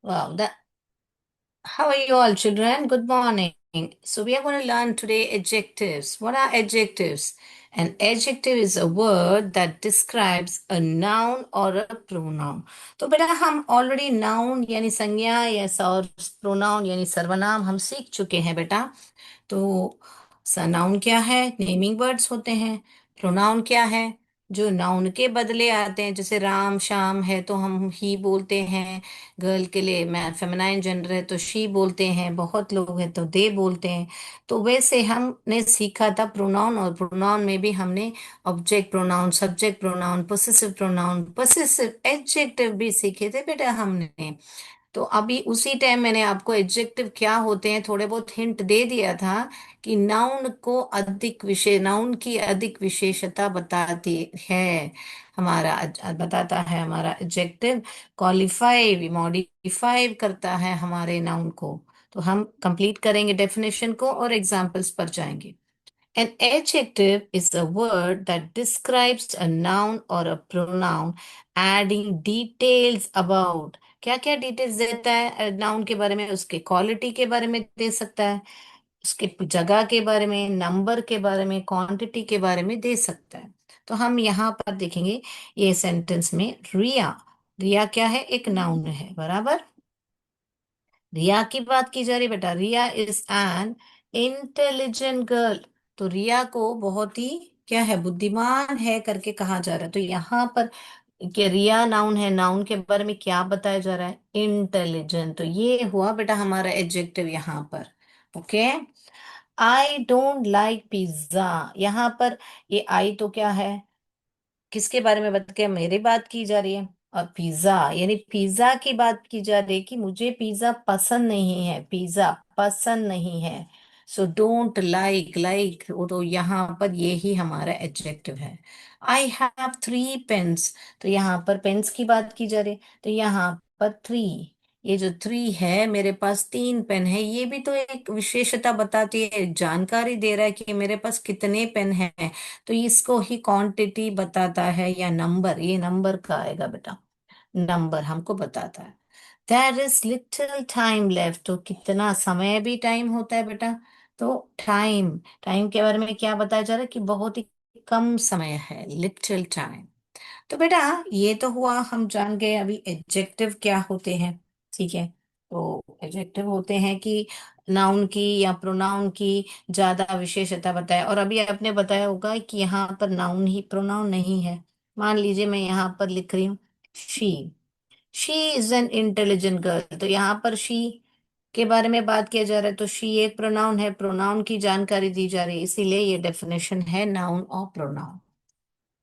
Wow, how are you all, children? Good morning. So, we are going to learn today adjectives. What are adjectives? An adjective is a word that describes a noun or a pronoun. तो बेटा हम already noun यानी संज्ञा या और pronoun यानी सर्वनाम हम सीख चुके हैं बेटा। तो नाउन क्या है? नेमिंग वर्ड्स होते हैं। प्रोनाउन क्या है? जो नाउन के बदले आते हैं, जैसे राम श्याम है तो हम ही बोलते हैं। गर्ल के लिए मैं फेमिनाइन जेंडर है तो शी बोलते हैं, बहुत लोग हैं तो दे बोलते हैं। तो वैसे हमने सीखा था प्रोनाउन, और प्रोनाउन में भी हमने object pronoun, subject pronoun, possessive pronoun, possessive adjective भी सीखे थे बेटा हमने। तो अभी उसी टाइम मैंने आपको एडजेक्टिव क्या होते हैं थोड़े बहुत हिंट दे दिया था कि नाउन की अधिक विशेषता बताती है। बताता है हमारा एडजेक्टिव, क्वालिफाई मॉडिफाई करता है हमारे नाउन को। तो हम कंप्लीट करेंगे डेफिनेशन को और एग्जाम्पल्स पर जाएंगे। An adjective is a word that describes a noun or a pronoun, adding details about। क्या क्या डिटेल्स देता है नाउन के बारे में? उसके क्वालिटी के बारे में दे सकता है, उसके जगह के बारे में, नंबर के बारे में, क्वांटिटी के बारे में दे सकता है। तो हम यहाँ पर देखेंगे ये सेंटेंस में रिया। रिया क्या है? एक नाउन है, बराबर। रिया की बात की जा रही है बेटा। रिया इज एन इंटेलिजेंट गर्ल। तो रिया को बहुत ही क्या है? बुद्धिमान है करके कहा जा रहा है। तो यहाँ पर कि रिया नाउन है, नाउन के बारे में क्या बताया जा रहा है? इंटेलिजेंट। तो ये हुआ बेटा हमारा एडजेक्टिव यहाँ पर। Okay. I don't like pizza. यहाँ पर ये आई तो क्या है? किसके बारे में बता के मेरी बात की जा रही है? और पिज्जा यानी पिज्जा की बात की जा रही है कि मुझे पिज्जा पसंद नहीं है, पिज्जा पसंद नहीं है। सो डोंट लाइक, लाइक तो यहाँ पर ये ही हमारा एडजेक्टिव है। I have 3 pens. तो यहाँ पर पेन्स की बात की जा रही है, तो यहाँ पर 3, ये जो 3 है, मेरे पास 3 पेन है, ये भी तो एक विशेषता बताती है, जानकारी दे रहा है कि मेरे पास कितने पेन हैं। तो इसको ही क्वांटिटी बताता है या नंबर, ये नंबर का आएगा बेटा। नंबर हमको बताता है। There is little time left. तो कितना समय भी टाइम होता है बेटा। तो टाइम, टाइम के बारे में क्या बताया जा रहा है कि बहुत ही कम समय है, लिटिल टाइम। तो बेटा ये तो हुआ, हम जान गए अभी एडजेक्टिव क्या होते हैं। ठीक है। तो एडजेक्टिव होते हैं कि नाउन की या प्रोनाउन की ज्यादा विशेषता बताए। और अभी आपने बताया होगा कि यहाँ पर नाउन ही प्रोनाउन नहीं है। मान लीजिए मैं यहाँ पर लिख रही हूँ she. She is an intelligent girl. तो यहाँ पर शी के बारे में बात किया जा रहा है, तो शी एक प्रोनाउन है, प्रोनाउन की जानकारी दी जा रही है, इसीलिए ये डेफिनेशन है नाउन और प्रोनाउन।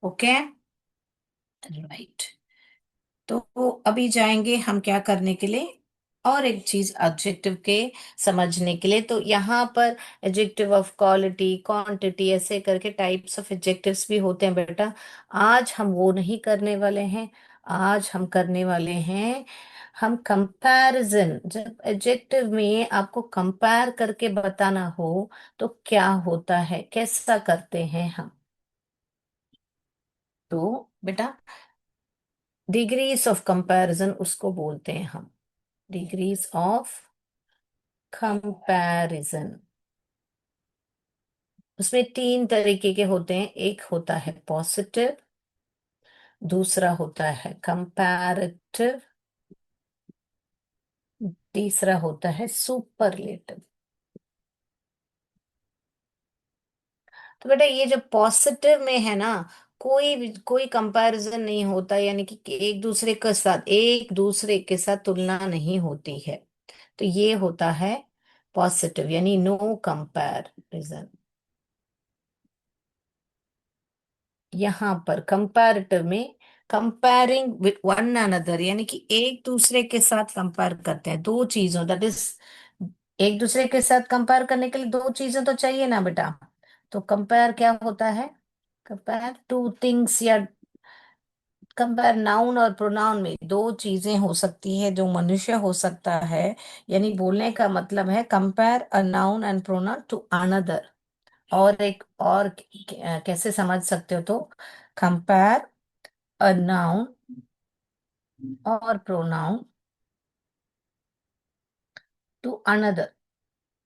Okay, right. तो अभी जाएंगे हम क्या करने के लिए, और एक चीज एडजेक्टिव के समझने के लिए। तो यहाँ पर एडजेक्टिव ऑफ क्वालिटी, क्वांटिटी, ऐसे करके टाइप्स ऑफ एडजेक्टिव्स भी होते हैं बेटा। आज हम वो नहीं करने वाले हैं। आज हम करने वाले हैं, हम कंपैरिजन। जब एडजेक्टिव में आपको कंपेयर करके बताना हो तो क्या होता है, कैसा करते हैं हम? तो बेटा डिग्रीज ऑफ कंपैरिजन उसको बोलते हैं हम, डिग्रीज ऑफ कंपैरिजन। उसमें 3 तरीके के होते हैं। एक होता है पॉजिटिव, दूसरा होता है कंपैरेटिव, तीसरा होता है सुपरलेटिव। तो बेटा ये जो पॉजिटिव में है ना, कोई कंपैरिजन नहीं होता, यानी कि एक दूसरे के साथ तुलना नहीं होती है। तो ये होता है पॉजिटिव, यानी नो कंपैरिजन। यहाँ पर कंपैरेटिव में कंपेयरिंग विथ वन अनदर, यानी कि एक दूसरे के साथ कंपेयर करते हैं दो चीजों, दैट इज, एक दूसरे के साथ कंपेयर करने के लिए दो चीजें तो चाहिए ना बेटा। तो कंपेयर क्या होता है? कंपेयर टू थिंग्स, या कंपेयर नाउन और प्रोनाउन में दो चीजें हो सकती है, जो मनुष्य हो सकता है। यानी बोलने का मतलब है compare a noun and pronoun to another. और एक और कैसे समझ सकते हो? तो कंपेयर अ नाउन और प्रोनाउन टू अनदर।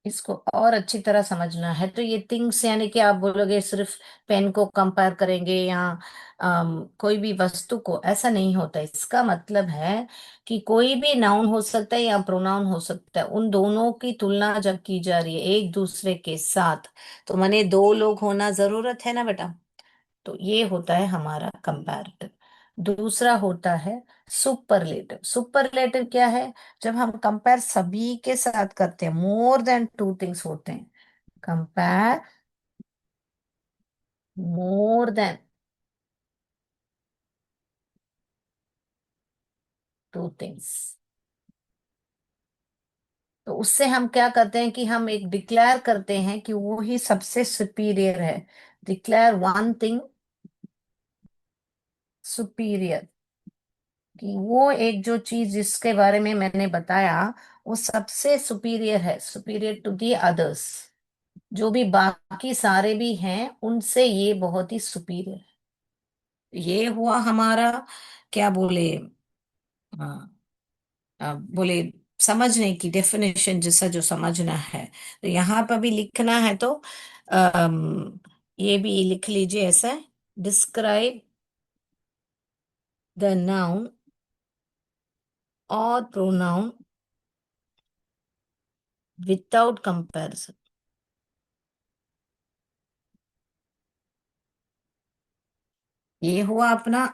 इसको और अच्छी तरह समझना है तो ये थिंग्स यानी कि आप बोलोगे सिर्फ पेन को कंपेयर करेंगे या कोई भी वस्तु को, ऐसा नहीं होता। इसका मतलब है कि कोई भी नाउन हो सकता है या प्रोनाउन हो सकता है, उन दोनों की तुलना जब की जा रही है एक दूसरे के साथ, तो माने दो लोग होना जरूरत है ना बेटा। तो ये होता है हमारा कंपैरेटिव। दूसरा होता है सुपरलेटिव। सुपरलेटिव क्या है? जब हम कंपेयर सभी के साथ करते हैं, मोर देन टू थिंग्स होते हैं। Compare more than two things, तो उससे हम क्या करते हैं कि हम एक डिक्लेयर करते हैं कि वो ही सबसे सुपीरियर है। डिक्लेयर वन थिंग सुपीरियर, कि वो एक जो चीज जिसके बारे में मैंने बताया वो सबसे सुपीरियर है, सुपीरियर टू दी अदर्स। जो भी बाकी सारे भी हैं उनसे ये बहुत ही सुपीरियर है। ये हुआ हमारा, क्या बोले, हाँ, बोले समझने की डेफिनेशन जैसा जो समझना है। तो यहाँ पर भी लिखना है तो ये भी लिख लीजिए ऐसा। डिस्क्राइब द नाउन और प्रोनाउन विदाउट कंपैरिजन। ये हुआ अपना,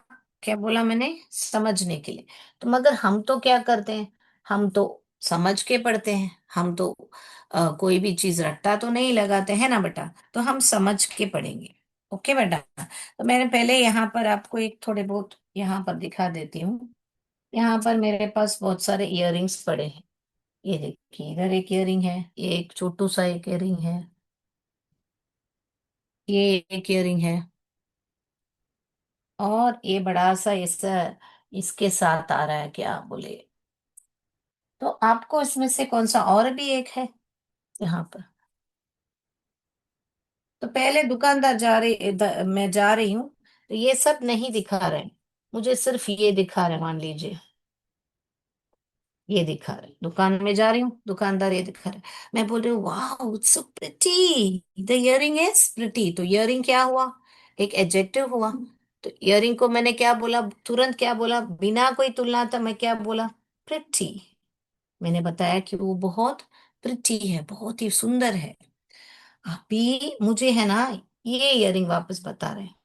क्या बोला मैंने, समझने के लिए। तो मगर हम तो क्या करते हैं, हम तो समझ के पढ़ते हैं। हम तो कोई भी चीज रट्टा तो नहीं लगाते हैं ना बेटा, तो हम समझ के पढ़ेंगे। ओके बेटा। तो मैंने पहले यहाँ पर आपको एक थोड़े बहुत यहाँ पर दिखा देती हूँ। यहाँ पर मेरे पास बहुत सारे इयररिंग्स पड़े हैं। ये देखिए, इधर एक इयररिंग है, ये एक छोटू सा एक इयररिंग है, ये एक इयररिंग है, और ये बड़ा सा ऐसा इसके साथ आ रहा है, क्या बोले। तो आपको इसमें से कौन सा और भी एक है यहाँ पर। तो पहले दुकानदार जा रही मैं जा रही हूँ, तो ये सब नहीं दिखा रहे, मुझे सिर्फ ये दिखा रहे, मान लीजिए ये दिखा रहे। दुकान में जा रही हूँ, दुकानदार ये दिखा रहे, मैं बोल रही हूँ वाह it's so pretty, the earring is pretty. तो इयरिंग क्या हुआ, एक एडजेक्टिव हुआ। तो इयरिंग को मैंने क्या बोला, तुरंत क्या बोला, बिना कोई तुलना था मैं क्या बोला, प्रिटी। मैंने बताया कि वो बहुत प्रिटी है, बहुत ही सुंदर है। अभी मुझे है ना ये इयरिंग वापस बता रहे हैं,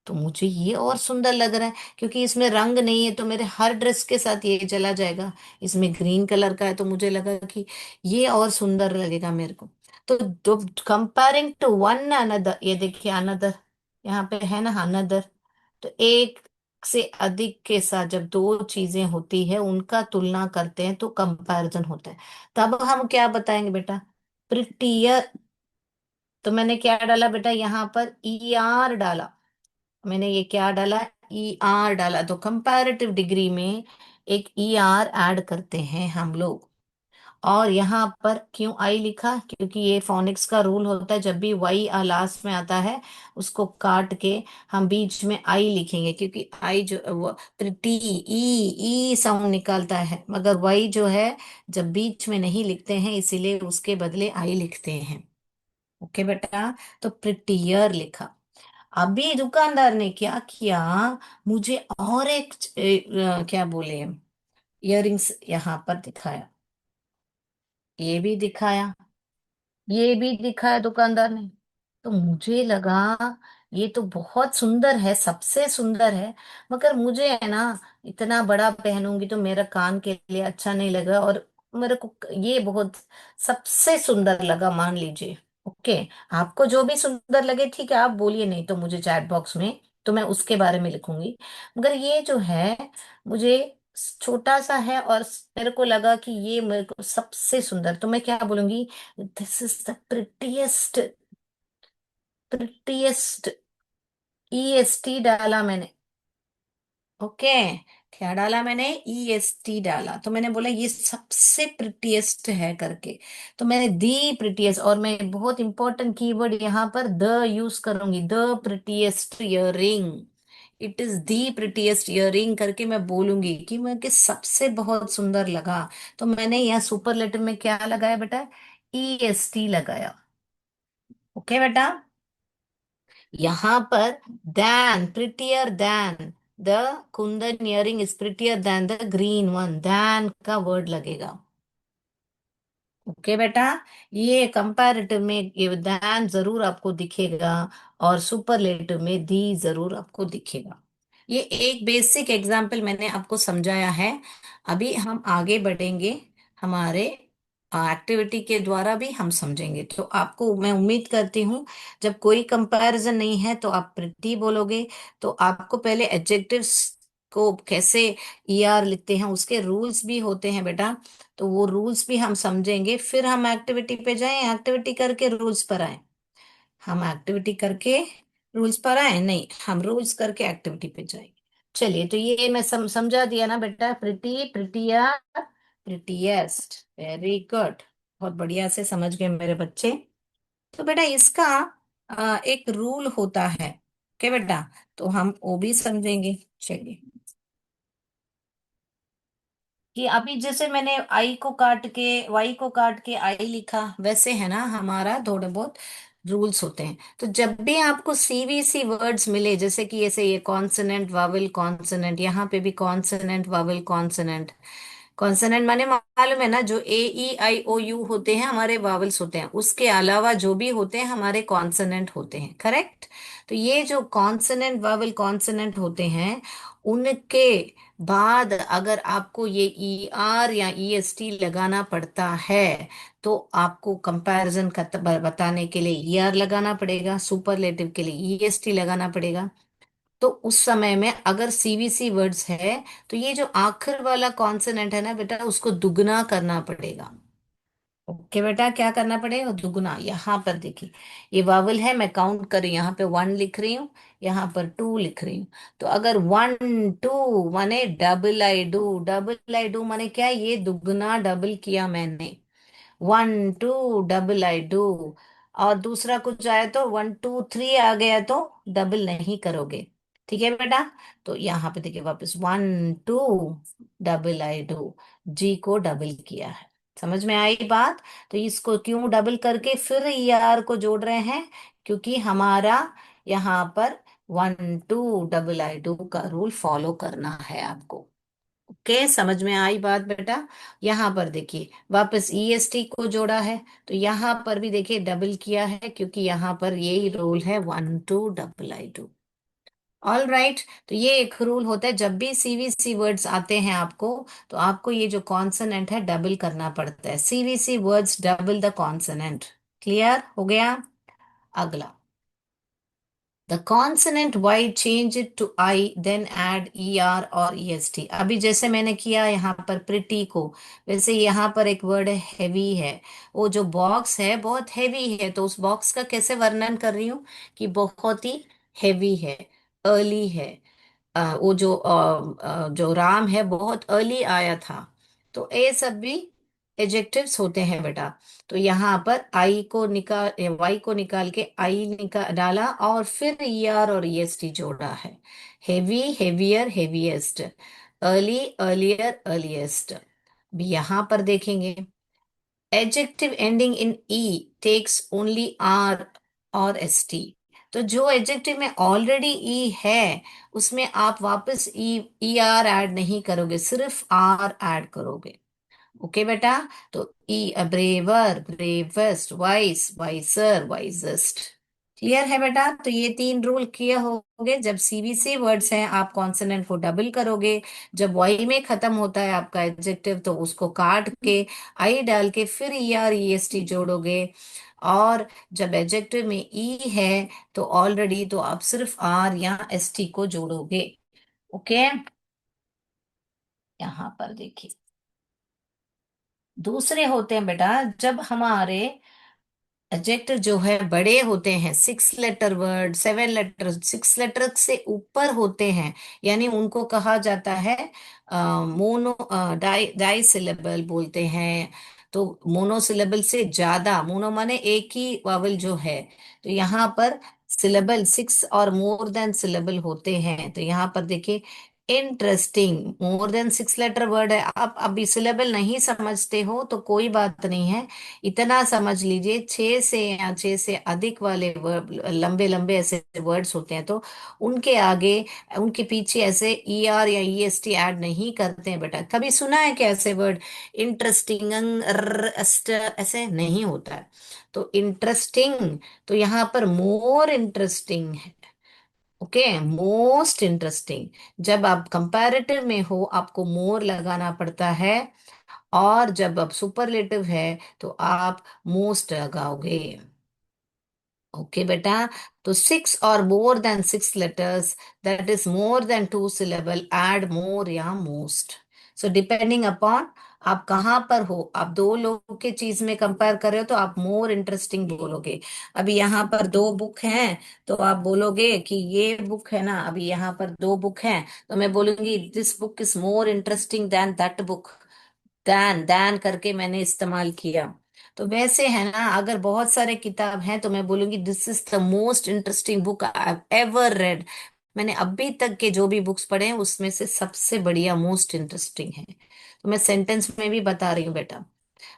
तो मुझे ये और सुंदर लग रहा है, क्योंकि इसमें रंग नहीं है तो मेरे हर ड्रेस के साथ ये चला जाएगा। इसमें ग्रीन कलर का है तो मुझे लगा कि ये और सुंदर लगेगा मेरे को। तो कंपेयरिंग टू वन अनदर, ये देखिए अनदर, यहाँ पे है ना अनदर। तो एक से अधिक के साथ जब दो चीजें होती है उनका तुलना करते हैं तो कंपैरिजन होता है। तब हम क्या बताएंगे बेटा, प्रिटियर। तो मैंने क्या डाला बेटा, यहाँ पर ई आर डाला। मैंने ये क्या डाला, ई आर डाला। तो कंपैरेटिव डिग्री में एक ई आर ऐड करते हैं हम लोग। और यहाँ पर क्यों आई लिखा, क्योंकि ये फोनिक्स का रूल होता है, जब भी वाई लास्ट में आता है उसको काट के हम बीच में आई लिखेंगे, क्योंकि आई जो टी ई साउंड निकालता है, मगर वाई जो है जब बीच में नहीं लिखते हैं इसीलिए उसके बदले आई लिखते हैं। ओके बेटा। तो प्रिटियर लिखा। अभी दुकानदार ने क्या किया, मुझे और एक क्या बोले, इयररिंग्स यहाँ पर दिखाया, ये भी दिखाया, ये भी दिखाया दुकानदार ने। तो मुझे लगा ये तो बहुत सुंदर है, सबसे सुंदर है, मगर मुझे है ना इतना बड़ा पहनूंगी तो मेरा कान के लिए अच्छा नहीं लगा, और मेरे को ये बहुत सबसे सुंदर लगा, मान लीजिए। ओके। आपको जो भी सुंदर लगे ठीक है, आप बोलिए, नहीं तो मुझे चैट बॉक्स में, तो मैं उसके बारे में लिखूंगी। मगर ये जो है मुझे छोटा सा है, और मेरे को लगा कि ये मेरे को सबसे सुंदर, तो मैं क्या बोलूंगी, this is the prettiest, prettiest. EST डाला मैंने। ओके। क्या डाला मैंने, ईएसटी डाला। तो मैंने बोला ये सबसे प्रिटीएस्ट है करके। तो मैंने दी प्रिटीएस्ट, और मैं बहुत इंपॉर्टेंट कीवर्ड यहाँ पर द यूज करूंगी, the prettiest earring. It is the prettiest earring करके मैं बोलूंगी कि मैं कि सबसे बहुत सुंदर लगा, तो मैंने यहाँ सुपरलेटिव में क्या लगाया बेटा, EST लगाया। ओके बेटा। यहाँ पर than, prettier than the Kundan earring is prettier than the green one, than का वर्ड लगेगा। ओके बेटा। ये कंपैरेटिव में ये than जरूर आपको दिखेगा, और सुपरलेटिव में दी जरूर आपको दिखेगा। ये एक बेसिक एग्जाम्पल मैंने आपको समझाया है। अभी हम आगे बढ़ेंगे, हमारे एक्टिविटी के द्वारा भी हम समझेंगे। तो आपको मैं उम्मीद करती हूँ, जब कोई कंपैरिजन नहीं है तो आप प्रिटी बोलोगे। तो आपको पहले एडजेक्टिव्स को कैसे ER लिखते हैं उसके रूल्स भी होते हैं बेटा, तो वो रूल्स भी हम समझेंगे, फिर हम एक्टिविटी पे जाएं, एक्टिविटी करके रूल्स पर आए। हम एक्टिविटी करके रूल्स पर आए नहीं, हम रूल्स करके एक्टिविटी पे जाएंगे। चलिए, तो ये मैं समझा दिया ना बेटा, प्रिटी, प्रिटिया, प्रिटीएस्ट, वेरी गुड, बहुत बढ़िया से समझ गए मेरे बच्चे। तो बेटा इसका एक रूल होता है, क्या बेटा, तो हम वो भी समझेंगे। चलिए, कि अभी जैसे मैंने आई को काट के, वाई को काट के आई लिखा, वैसे है ना हमारा थोड़े बहुत रूल्स होते हैं। तो जब भी आपको CVC वर्ड्स मिले, जैसे कि ऐसे ये कॉन्सोनेंट वावल कॉन्सोनेंट, यहाँ पे भी कॉन्सोनेंट वावल कॉन्सोनेंट, कॉन्सोनेंट माने मालूम है ना, जो AEIOU होते हैं हमारे वावल्स होते हैं, उसके अलावा जो भी होते हैं हमारे कॉन्सोनेंट होते हैं, करेक्ट। तो ये जो कॉन्सोनेंट वावल कॉन्सोनेंट होते हैं, उनके बाद अगर आपको ये ER या EST लगाना पड़ता है, तो आपको कंपैरिजन का बताने के लिए ER लगाना पड़ेगा, सुपरलेटिव के लिए EST लगाना पड़ेगा। तो उस समय में अगर CVC वर्ड्स है, तो ये जो आखिर वाला कॉन्सोनेंट है ना बेटा, उसको दुगना करना पड़ेगा। ओके बेटा, क्या करना पड़ेगा, दुगना। यहाँ पर देखिए, ये वावल है, मैं काउंट कर रही हूँ, यहाँ पे 1 लिख रही हूँ, यहाँ पर 2 लिख रही हूँ। तो अगर 1 2 माने डबल आई डू माने क्या, ये दुगना डबल किया मैंने, 1 2 और दूसरा कुछ आया तो 1 2 3 आ गया तो डबल नहीं करोगे। ठीक है बेटा। तो यहाँ पे देखिए वापस 1 2 जी को डबल किया है, समझ में आई बात। तो इसको क्यों डबल करके फिर ER को जोड़ रहे हैं, क्योंकि हमारा यहाँ पर 1 2 का रूल फॉलो करना है आपको। ओके, समझ में आई बात बेटा। यहाँ पर देखिए वापस EST को जोड़ा है, तो यहाँ पर भी देखिए डबल किया है, क्योंकि यहाँ पर यही रूल है, 1 2 ऑल राइट। तो ये एक रूल होता है, जब भी CVC वर्ड्स आते हैं आपको, तो आपको ये जो कॉन्सोनेंट है डबल करना पड़ता है, CVC words double the consonant. Clear हो गया। अगला, the consonant y change it to i then add ER और EST। अभी जैसे मैंने किया यहाँ पर प्रिटी को, वैसे यहाँ पर एक वर्ड है हैवी है, वो जो बॉक्स है बहुत हैवी है, तो उस बॉक्स का कैसे वर्णन कर रही हूँ, कि बहुत ही हैवी है, अर्ली है। वो जो राम है बहुत अर्ली आया था। तो ये सब भी एजेक्टिव्स होते हैं बेटा। तो यहाँ पर आई को निकाल, वाई को निकाल के आई निकाल डाला, और फिर ER और EST जोड़ा है। Heavy, heavier, heaviest, early, earlier, earliest. यहाँ पर देखेंगे, adjective ending in e takes only R और ST। तो जो एडजेक्टिव में ऑलरेडी ई है, उसमें आप वापस ER ऐड नहीं करोगे, सिर्फ R ऐड करोगे। ओके बेटा। तो braver, bravest, wise, wiser, wisest. Clear है बेटा। तो ये 3 रूल क्लियर होंगे। जब CVC वर्ड्स हैं, आप कॉन्सोनेंट को डबल करोगे। जब वाई में खत्म होता है आपका एडजेक्टिव, तो उसको काट के आई डाल के फिर ER EST जोड़ोगे। और जब एडजेक्टिव में ई है, तो ऑलरेडी तो आप सिर्फ R या ST को जोड़ोगे। ओके, यहाँ पर देखिए दूसरे होते हैं बेटा, जब हमारे एडजेक्टिव जो है बड़े होते हैं, 6 लेटर वर्ड, 7 लेटर, 6 लेटर से ऊपर होते हैं, यानी उनको कहा जाता है मोनो, डाई सिलेबल बोलते हैं। तो मोनोसिलेबल से ज्यादा, मोनो माने एक ही वावल जो है, तो यहाँ पर सिलेबल, 6 और मोर देन सिलेबल होते हैं। तो यहाँ पर देखिए, interesting more than 6 letter word है। आप अभी सिलेबल नहीं समझते हो तो कोई बात नहीं है, इतना समझ लीजिए, 6 से या 6 से अधिक वाले वर्ड, लंबे लंबे ऐसे वर्ड्स होते हैं, तो उनके आगे, उनके पीछे ऐसे ई आर या ई एस टी ऐड नहीं करते हैं बेटा। कभी सुना है क्या ऐसे वर्ड? इंटरेस्टिंग ऐसे नहीं होता है। तो इंटरेस्टिंग, तो यहाँ पर मोर इंटरेस्टिंग है। Okay, most interesting. जब आप कंपैरेटिव में हो आपको मोर लगाना पड़ता है, और जब आप सुपरलेटिव है तो आप मोस्ट लगाओगे। ओके बेटा, तो 6 और more than 6 letters, that is more than 2 syllable, add more या मोस्ट। सो डिपेंडिंग अपॉन आप कहाँ पर हो, आप दो लोगों के चीज में कंपेयर कर रहे हो तो आप मोर इंटरेस्टिंग बोलोगे। अभी यहाँ पर दो बुक हैं, तो आप बोलोगे कि ये बुक है ना, अभी यहाँ पर दो बुक हैं, तो मैं बोलूंगी this book is more interesting than that book. Than करके मैंने इस्तेमाल किया। तो वैसे है ना, अगर बहुत सारे किताब हैं तो मैं बोलूंगी this is the most interesting book I have ever read. मैंने अभी तक के जो भी बुक्स पढ़े हैं उसमें से सबसे बढ़िया, मोस्ट इंटरेस्टिंग है। तो मैं सेंटेंस में भी बता रही हूँ बेटा।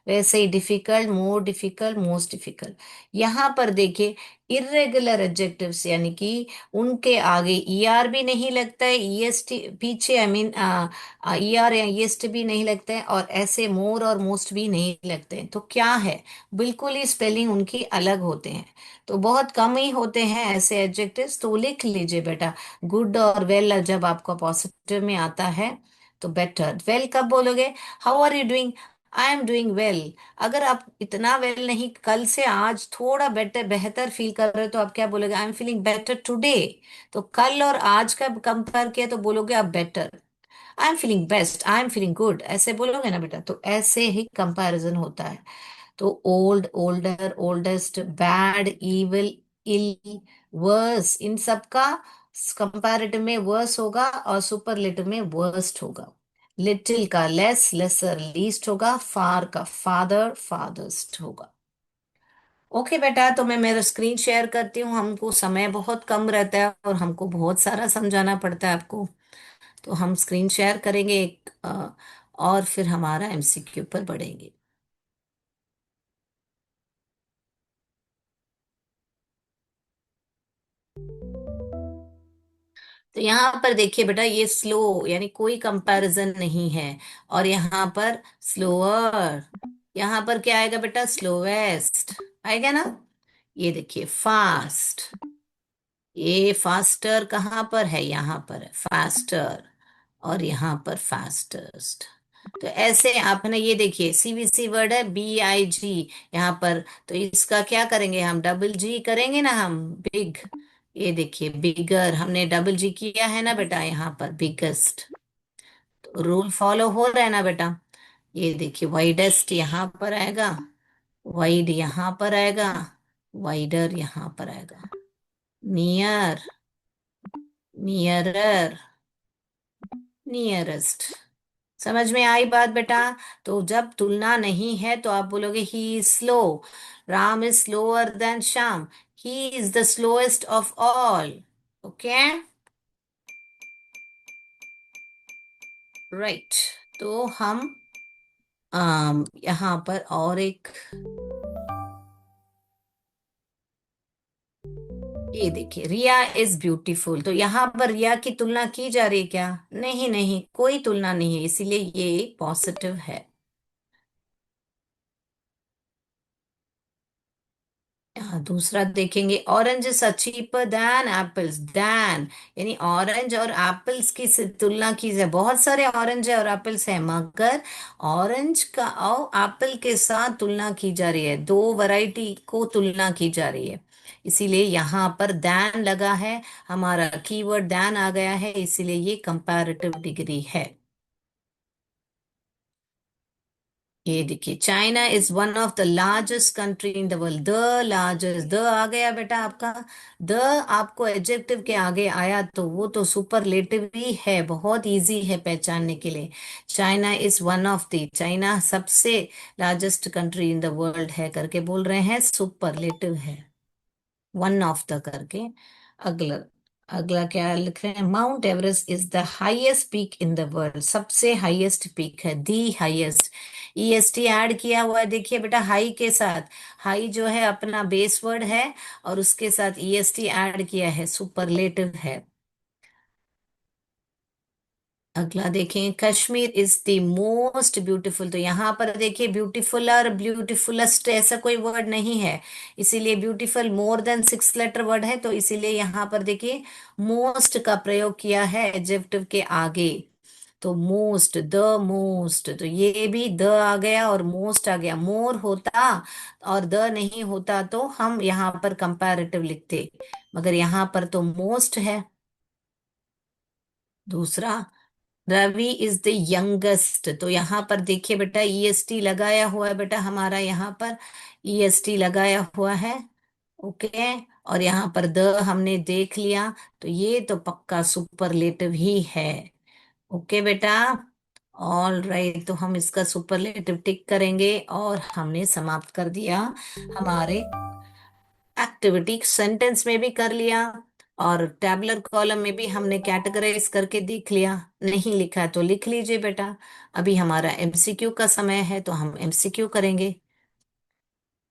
वैसे ही difficult, more difficult, most difficult. यहाँ पर देखिए, इरेगुलर एडजेक्टिव्स, यानी कि उनके आगे ई आर भी नहीं लगता है, ई एस टी पीछे, आई मीन ई आर या ई एस टी भी नहीं लगता है, और ऐसे मोर और मोस्ट भी नहीं लगते हैं। तो क्या है, बिल्कुल ही स्पेलिंग उनकी अलग होते हैं। तो बहुत कम ही होते हैं ऐसे एडजेक्टिव्स, तो लिख लीजिए बेटा। गुड और वेल जब आपको पॉजिटिव में आता है तो बेटर। वेल कब बोलोगे? How are you doing? I am doing well. अगर आप इतना वेल नहीं, कल से आज थोड़ा बेटर, बेहतर फील कर रहे हो तो आप क्या बोलोगे? I am feeling better today. तो कल और आज का कंपेयर किया तो बोलोगे आप better. I am feeling best, I am feeling good, ऐसे बोलोगे ना बेटा। तो ऐसे ही कंपैरिजन होता है। तो old, older, oldest, bad, evil, ill, worse, इन सब का कंपैरेटिव में वर्स होगा और सुपरलेटिव में वर्स्ट होगा। लिटिल का लेस, लेसर, लीस्ट होगा। फार का फादर, फादर्स्ट होगा। ओके बेटा, तो मैं मेरा स्क्रीन शेयर करती हूँ। हमको समय बहुत कम रहता है और हमको बहुत सारा समझाना पड़ता है आपको। तो हम स्क्रीन शेयर करेंगे एक, और फिर हमारा एमसीक्यू पर बढ़ेंगे। तो यहाँ पर देखिए बेटा, ये स्लो, यानी कोई कंपैरिजन नहीं है। और यहाँ पर स्लोअर, यहाँ पर क्या आएगा बेटा? स्लोवेस्ट आएगा ना। ये देखिए फास्ट, ये फास्टर कहाँ पर है? यहाँ पर है फास्टर, और यहाँ पर फास्टेस्ट। तो ऐसे आप है ना, ये देखिए सीवीसी वर्ड है बी आई जी यहाँ पर। तो इसका क्या करेंगे हम? डबल जी करेंगे ना हम, बिग। ये देखिए बिगर, हमने डबल जी किया है ना बेटा यहाँ पर, बिगेस्ट। तो रूल फॉलो हो रहा है ना बेटा। ये देखिए वाइडेस्ट यहाँ पर आएगा, वाइड यहाँ पर आएगा, वाइडर यहाँ पर आएगा, नियर, नियरर, नियरेस्ट। समझ में आई बात बेटा? तो जब तुलना नहीं है तो आप बोलोगे he is slow, Ram is slower then Shyam, he is the slowest of all. Okay, right. तो हम यहाँ पर और एक, ये देखिए रिया इज ब्यूटीफुल। तो यहाँ पर रिया की तुलना की जा रही है क्या? नहीं नहीं, कोई तुलना नहीं है, इसीलिए ये पॉजिटिव है। हाँ, दूसरा देखेंगे, orange is cheaper than apples. Than, यानी ऑरेंज और एप्पल्स की तुलना की जाए, बहुत सारे ऑरेंज है और एप्पल्स है, मगर ऑरेंज का और एप्पल के साथ तुलना की जा रही है, दो वैरायटी को तुलना की जा रही है। इसीलिए यहाँ पर दैन लगा है, हमारा कीवर्ड दैन आ गया है, इसीलिए ये कंपैरेटिव डिग्री है। ये देखिए, China is one of the largest country in the world. The largest, the आ गया बेटा आपका। द आपको एडजेक्टिव के आगे आया तो वो तो सुपरलेटिव ही है, बहुत इजी है पहचानने के लिए। China is one of the, China सबसे largest country in the world है करके बोल रहे हैं, सुपरलेटिव है। वन ऑफ द करके। अगला, अगला क्या लिख रहे हैं? Mount Everest is the highest peak in the world. सबसे हाईएस्ट पीक है, दी हाईएस्ट। ईएसटी ऐड किया हुआ है, देखिए बेटा, हाई के साथ। हाई जो है अपना बेस वर्ड है, और उसके साथ ईएसटी ऐड किया है, सुपरलेटिव है। अगला देखें, Kashmir is the most beautiful. तो यहाँ पर देखिए, ब्यूटीफुल और ब्यूटीफुलेस्ट ऐसा कोई वर्ड नहीं है, इसीलिए beautiful more than 6 letter word है, तो इसीलिए यहाँ पर देखिए मोस्ट का प्रयोग किया है एडजेक्टिव के आगे। तो मोस्ट, द मोस्ट, तो ये भी द आ गया और मोस्ट आ गया। मोर होता और द नहीं होता तो हम यहाँ पर कंपैरेटिव लिखते, मगर यहाँ पर तो मोस्ट है। दूसरा, रवि इज द यंगेस्ट। तो यहाँ पर देखिए बेटा, ईएसटी लगाया हुआ है बेटा, हमारा यहाँ पर ईएसटी लगाया हुआ है। ओके, और यहाँ पर द हमने देख लिया, तो ये तो पक्का सुपरलेटिव ही है। ओके बेटा, ऑल राइट, तो हम इसका सुपरलेटिव टिक करेंगे और हमने समाप्त कर दिया हमारे एक्टिविटी। सेंटेंस में भी कर लिया, और टैबुलर कॉलम में भी हमने कैटेगराइज करके देख लिया। नहीं लिखा है तो लिख लीजिए बेटा। अभी हमारा एमसीक्यू का समय है, तो हम एमसीक्यू करेंगे।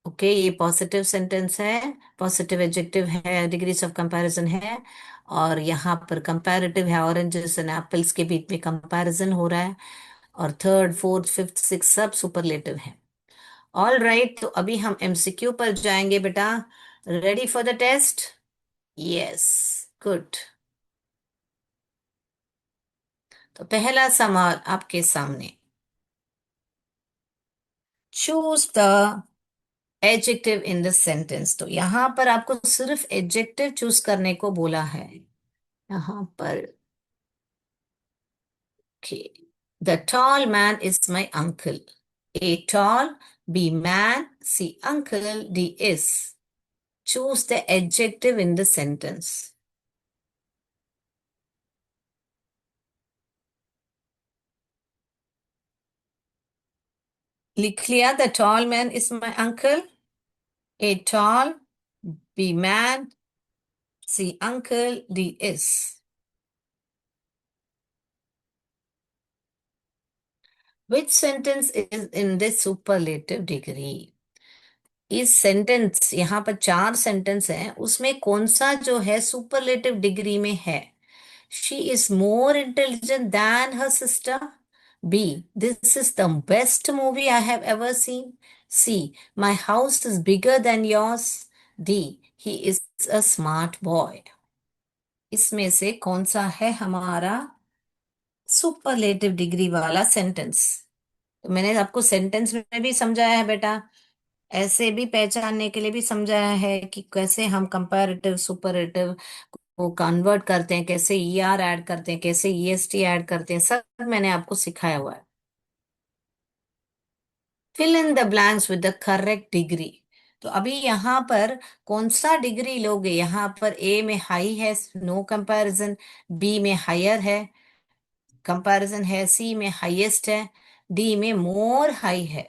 ओके, ये पॉजिटिव सेंटेंस है, पॉजिटिव एडजेक्टिव है, डिग्रीज ऑफ कंपैरिजन है, और यहाँ पर कंपैरेटिव है, ऑरेंजेस एंड एप्पल्स के बीच में कंपैरिजन हो रहा है, और third fourth fifth six superlative सुपरलेटिव है। ऑल राइट, तो अभी हम एमसीक्यू पर जाएंगे बेटा। Ready for the test? Yes, good. तो पहला सवाल आपके सामने, choose the adjective in the sentence. तो यहां पर आपको सिर्फ एडजेक्टिव चूज करने को बोला है। यहां पर the tall man is my uncle. A tall, B man, C uncle, D is. Choose the adjective in the sentence. लिख लिया, the tall man is my uncle. A tall, B man, C uncle, D is. Which sentence is in this superlative degree? इस sentence, यहाँ पर 4 sentence हैं, उसमें कौन सा जो है सुपरलेटिव डिग्री में है? She is more intelligent than her sister. B, this is the best movie I have ever seen. C, my house is bigger than yours. D, he is a smart boy. इसमें से कौन सा है हमारा superlative degree वाला sentence? तो मैंने आपको सेंटेंस में भी समझाया है बेटा, ऐसे भी पहचानने के लिए भी समझाया है कि कैसे हम कंपैरेटिव सुपरलेटिव को कन्वर्ट करते हैं, कैसे ईआर ऐड करते हैं, कैसे ईएसटी ऐड करते हैं, सब मैंने आपको सिखाया हुआ है। Fill in the blanks with the correct degree. तो अभी यहाँ पर कौन सा डिग्री लोगे? यहाँ पर ए में हाई है, नो कंपैरिजन। बी में हायर है, कंपैरिजन है। सी में हाईएस्ट है। डी में मोर हाई है।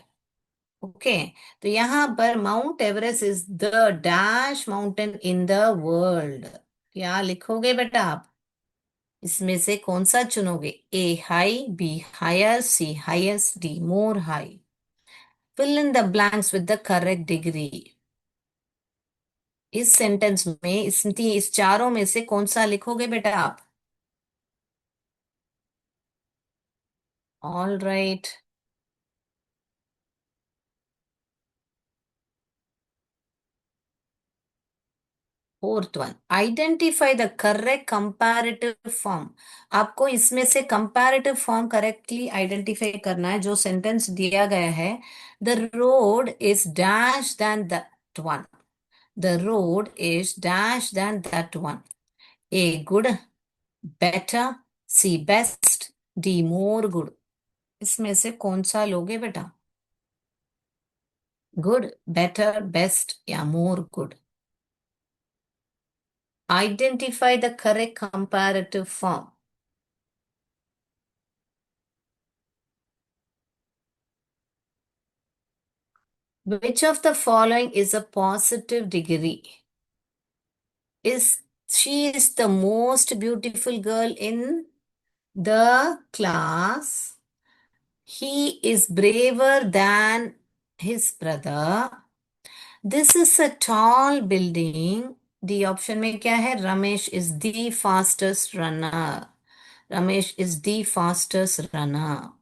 ओके, तो यहां पर Mount Everest is the dash mountain in the world. क्या लिखोगे बेटा आप? इसमें से कौन सा चुनोगे? A high, B higher, C highest, D more high. Fill in the blanks with the correct degree. इस सेंटेंस में इस चारों में से कौन सा लिखोगे बेटा आप? All right. Fourth one, identify the correct comparative form. आपको इसमें से कंपैरेटिव फॉर्म करेक्टली आइडेंटिफाई करना है। जो सेंटेंस दिया गया है, the road is dash than that one. The road is dash than that one. A good, better, C best, D more good. इसमें से कौन सा लोगे बेटा? गुड, बेटर, बेस्ट या more good? Identify the correct comparative form. Which of the following is a positive degree? Is she is the most beautiful girl in the class? He is braver than his brother. This is a tall building. The option में क्या है? Ramesh is the fastest runner. Ramesh is the fastest runner.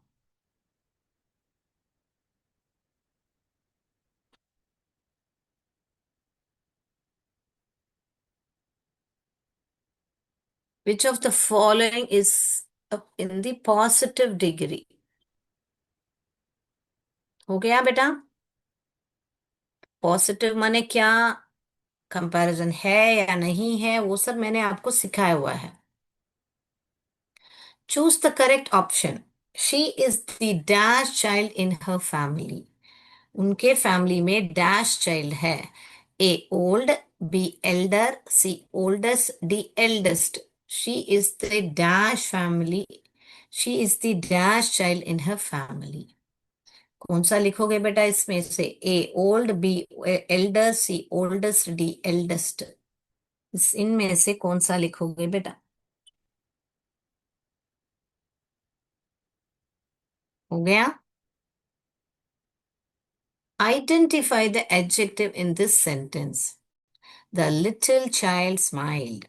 Which of the following is in the positive degree? हो गया बेटा? Positive माने क्या? Comparison है या नहीं है, वो सब मैंने आपको सिखाया हुआ है. Choose the correct option. She is the dash child in her family. उनके फैमिली में डैश चाइल्ड है. A old, B elder, C oldest, D eldest. She is the dash family. She is the dash child in her family. कौन सा लिखोगे बेटा इसमें से? A old, B elder, C oldest, D eldest. इस इनमें से कौन सा लिखोगे बेटा? हो गया? Identify the adjective in this sentence. The little child smiled.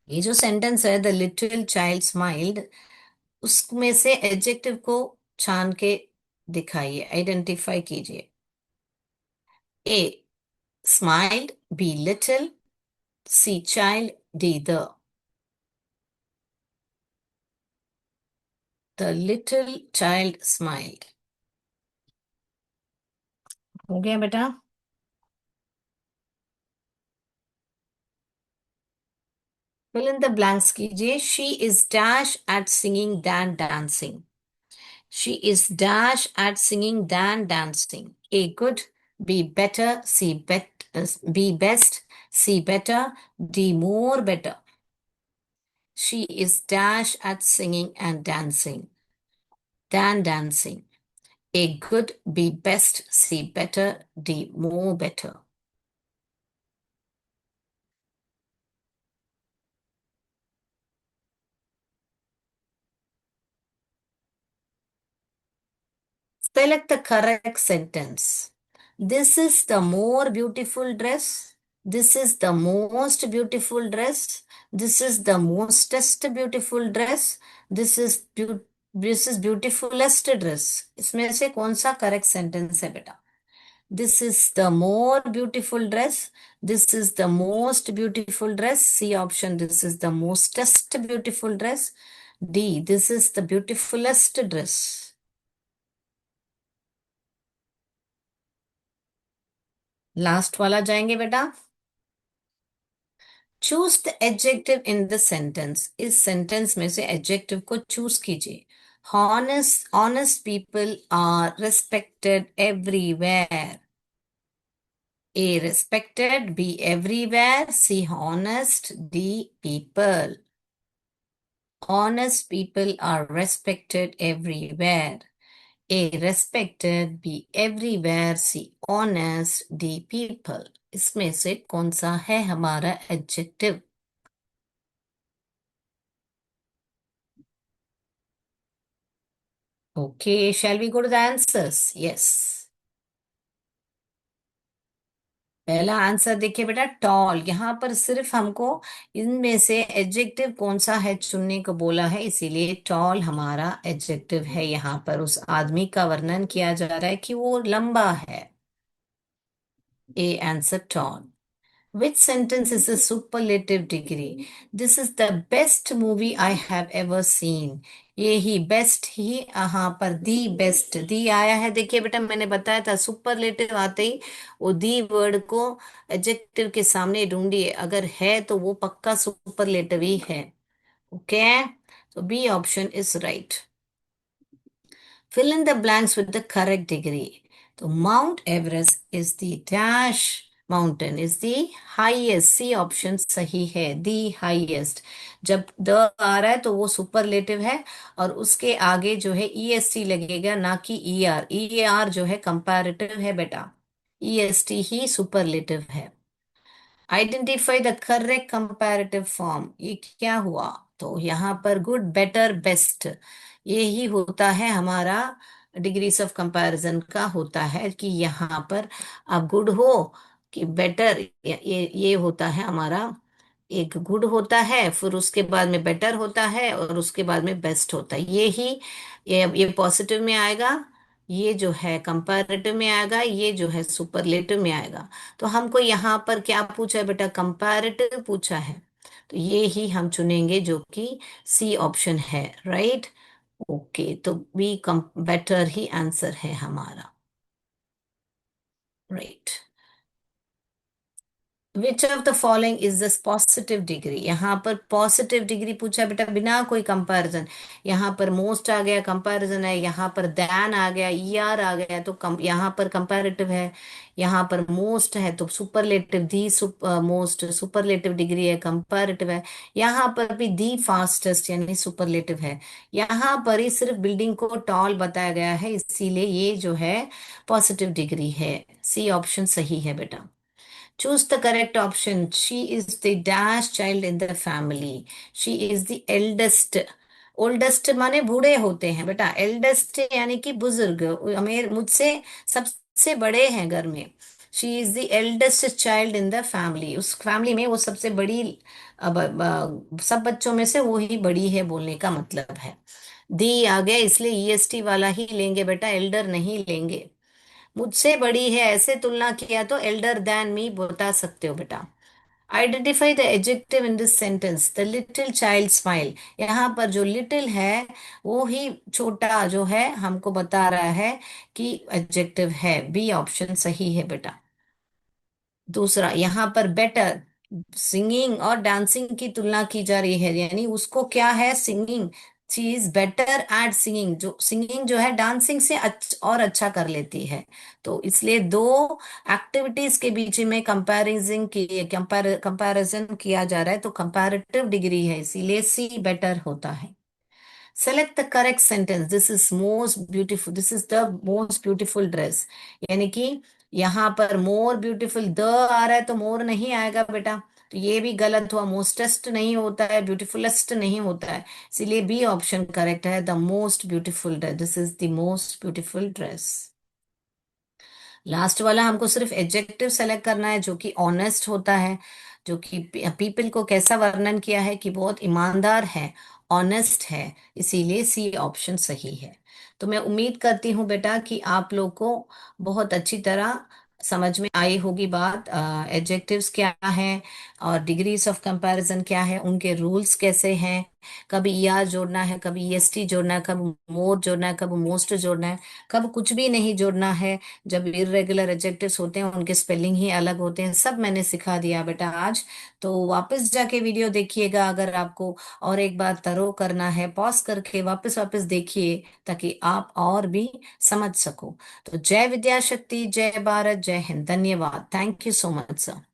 ये जो सेंटेंस है, द लिटिल चाइल्ड स्माइल्ड, उसमें से एडजेक्टिव को छान के दिखाइए, आइडेंटिफाई कीजिए. A smiled, B little, C child, D the little child smiled. हो गया बेटा? फिल इन द ब्लैंक्स कीजिए. She is dash at singing than dancing. She is dash at singing than dancing. A good, B better, C bet, B best, C better, D more better. She is dash at singing and dancing. Than dancing. A good, B best, C better, D more better. Select the correct sentence. This is the more beautiful dress. This is the most beautiful dress. This is the mostest beautiful dress. This is this is beautifulest dress. इसमें से कौन सा correct sentence है बेटा? This is the more beautiful dress. This is the most beautiful dress. C option. This is the mostest beautiful dress. D. This is the beautifulest dress. Last वाला जाएंगे बेटा. Choose the adjective in the sentence. इस sentence में से adjective को choose कीजिए. Honest people are respected everywhere. A respected, B everywhere, C honest, D people. Honest people are respected everywhere. A respected, B everywhere, C honest, D people. इसमें से कौन सा है हमारा adjective? Okay, shall we go to the answers? Yes. पहला answer देखिए बेटा, toll. यहाँ पर सिर्फ हमको इनमें से एडजेक्टिव कौन सा है चुनने को बोला है, इसीलिए टॉल हमारा एडजेक्टिव है. यहाँ पर उस आदमी का वर्णन किया जा रहा है कि वो लंबा है. A answer tall. Which sentence is a superlative degree? This is the best movie I have ever seen. ये ही बेस्ट ही यहाँ पर दी बेस्ट दी आया है. देखिए बेटा, मैंने बताया था सुपरलेटिव आते ही वो दी वर्ड को एडजेक्टिव के सामने ढूंढिए. अगर है तो वो पक्का सुपरलेटिव ही है. ओके, तो B option is right. Fill in the blanks with the correct degree. So Mount Everest is the dash mountain, is the highest. C option सही है, the highest. जब द आ रहा है तो वो सुपरलेटिव है, और उसके आगे जो है EST लगेगा, ना कि ER. ER जो है कंपैरेटिव है बेटा. EST ही सुपरलेटिव है. Identify the correct comparative form, ये क्या हुआ? तो यहाँ पर गुड, बेटर, बेस्ट, ये ही होता है हमारा डिग्रीज ऑफ कंपैरिजन का होता है कि यहाँ पर अब गुड हो कि बेटर, ये होता है हमारा। एक गुड होता है, फिर उसके बाद में बेटर होता है, और उसके बाद में बेस्ट होता है। ये ही, ये पॉजिटिव में आएगा, ये जो है कंपैरेटिव में आएगा, ये जो है सुपरलेटिव में आएगा। तो हमको यहाँ पर क्या पूछा है बेटा? कंपैरेटिव पूछा है। तो ये ही हम चुनेंगे, जो कि सी ऑप्शन है, राइट। ओके, तो बी कम बेटर ही आंसर है हमारा, right. Which of the following is the positive degree? यहाँ पर पॉजिटिव डिग्री पूछा है बेटा, बिना कोई कंपैरिजन। यहाँ पर मोस्ट आ गया, कंपैरिजन है। यहाँ पर दैन आ गया, ईआर आ गया, तो यहाँ पर कंपैरेटिव है। यहाँ पर मोस्ट है तो superlative, the most superlative degree है, कंपैरेटिव है। यहाँ पर भी दी फास्टेस्ट यानी सुपरलेटिव है। यहाँ पर ही सिर्फ बिल्डिंग को टॉल बताया गया है, इसीलिए ये जो है पॉजिटिव डिग्री है। सी ऑप्शन सही है बेटा। Choose the correct option. She is the dash child in the family. She is the eldest. Oldest माने बूढ़े होते हैं बेटा, एल्डेस्ट यानी कि बुजुर्ग, हमें मुझसे सबसे बड़े हैं घर में। She is the eldest child in the family, उस फैमिली में वो सबसे बड़ी। सब बच्चों में से वो ही बड़ी है, बोलने का मतलब है। दी आ गया, इसलिए ईएसटी वाला ही लेंगे बेटा, एल्डर नहीं लेंगे। मुझसे बड़ी है ऐसे तुलना किया तो एल्डर देन मी बता सकते हो बेटा। Identify the adjective in this sentence. The little child smile, यहाँ पर जो लिटिल है वो ही छोटा जो है हमको बता रहा है कि एडजेक्टिव है। बी ऑप्शन सही है बेटा। दूसरा, यहाँ पर बेटर, सिंगिंग और डांसिंग की तुलना की जा रही है, यानी उसको क्या है, singing. She is better at singing, जो सिंगिंग जो है डांसिंग से और अच्छा कर लेती है। तो इसलिए दो एक्टिविटीज के बीच में कंपैरिजन किया जा रहा है, तो कंपैरेटिव डिग्री है, इसीलिए सी बेटर होता है। Select the correct sentence. This is most beautiful, this is the most beautiful dress, यानी कि यहाँ पर मोर ब्यूटीफुल द आ रहा है तो मोर नहीं आएगा बेटा। तो ये भी गलत हुआ, मोस्टेस्ट नहीं होता है, ब्यूटीफुलेस्ट नहीं होता है। इसीलिए बी ऑप्शन करेक्ट है, the most beautiful dress, this is the most beautiful dress. Last वाला हमको सिर्फ एडजेक्टिव सेलेक्ट करना है, जो कि ऑनेस्ट होता है, जो कि पीपल को कैसा वर्णन किया है कि बहुत ईमानदार है, ऑनेस्ट है, इसीलिए सी ऑप्शन सही है। तो मैं उम्मीद करती हूँ बेटा कि आप लोग को बहुत अच्छी तरह समझ में आई होगी बात, एडजेक्टिव्स क्या हैं और डिग्रीज ऑफ कंपैरिजन क्या है, उनके रूल्स कैसे हैं। कभी ईआर जोड़ना है, कभी ईएसटी जोड़ना है, कब मोर जोड़ना है, कब मोस्ट जोड़ना है, कब कुछ भी नहीं जोड़ना है। जब इरेगुलर एडजेक्टिव्स होते हैं उनके स्पेलिंग ही अलग होते हैं, सब मैंने सिखा दिया बेटा आज। तो वापस जाके वीडियो देखिएगा, अगर आपको और एक बार तरो करना है, पॉज करके वापस वापस देखिए, ताकि आप और भी समझ सको। तो जय विद्या शक्ति, जय भारत, जय हिंद, धन्यवाद, thank you so much sir.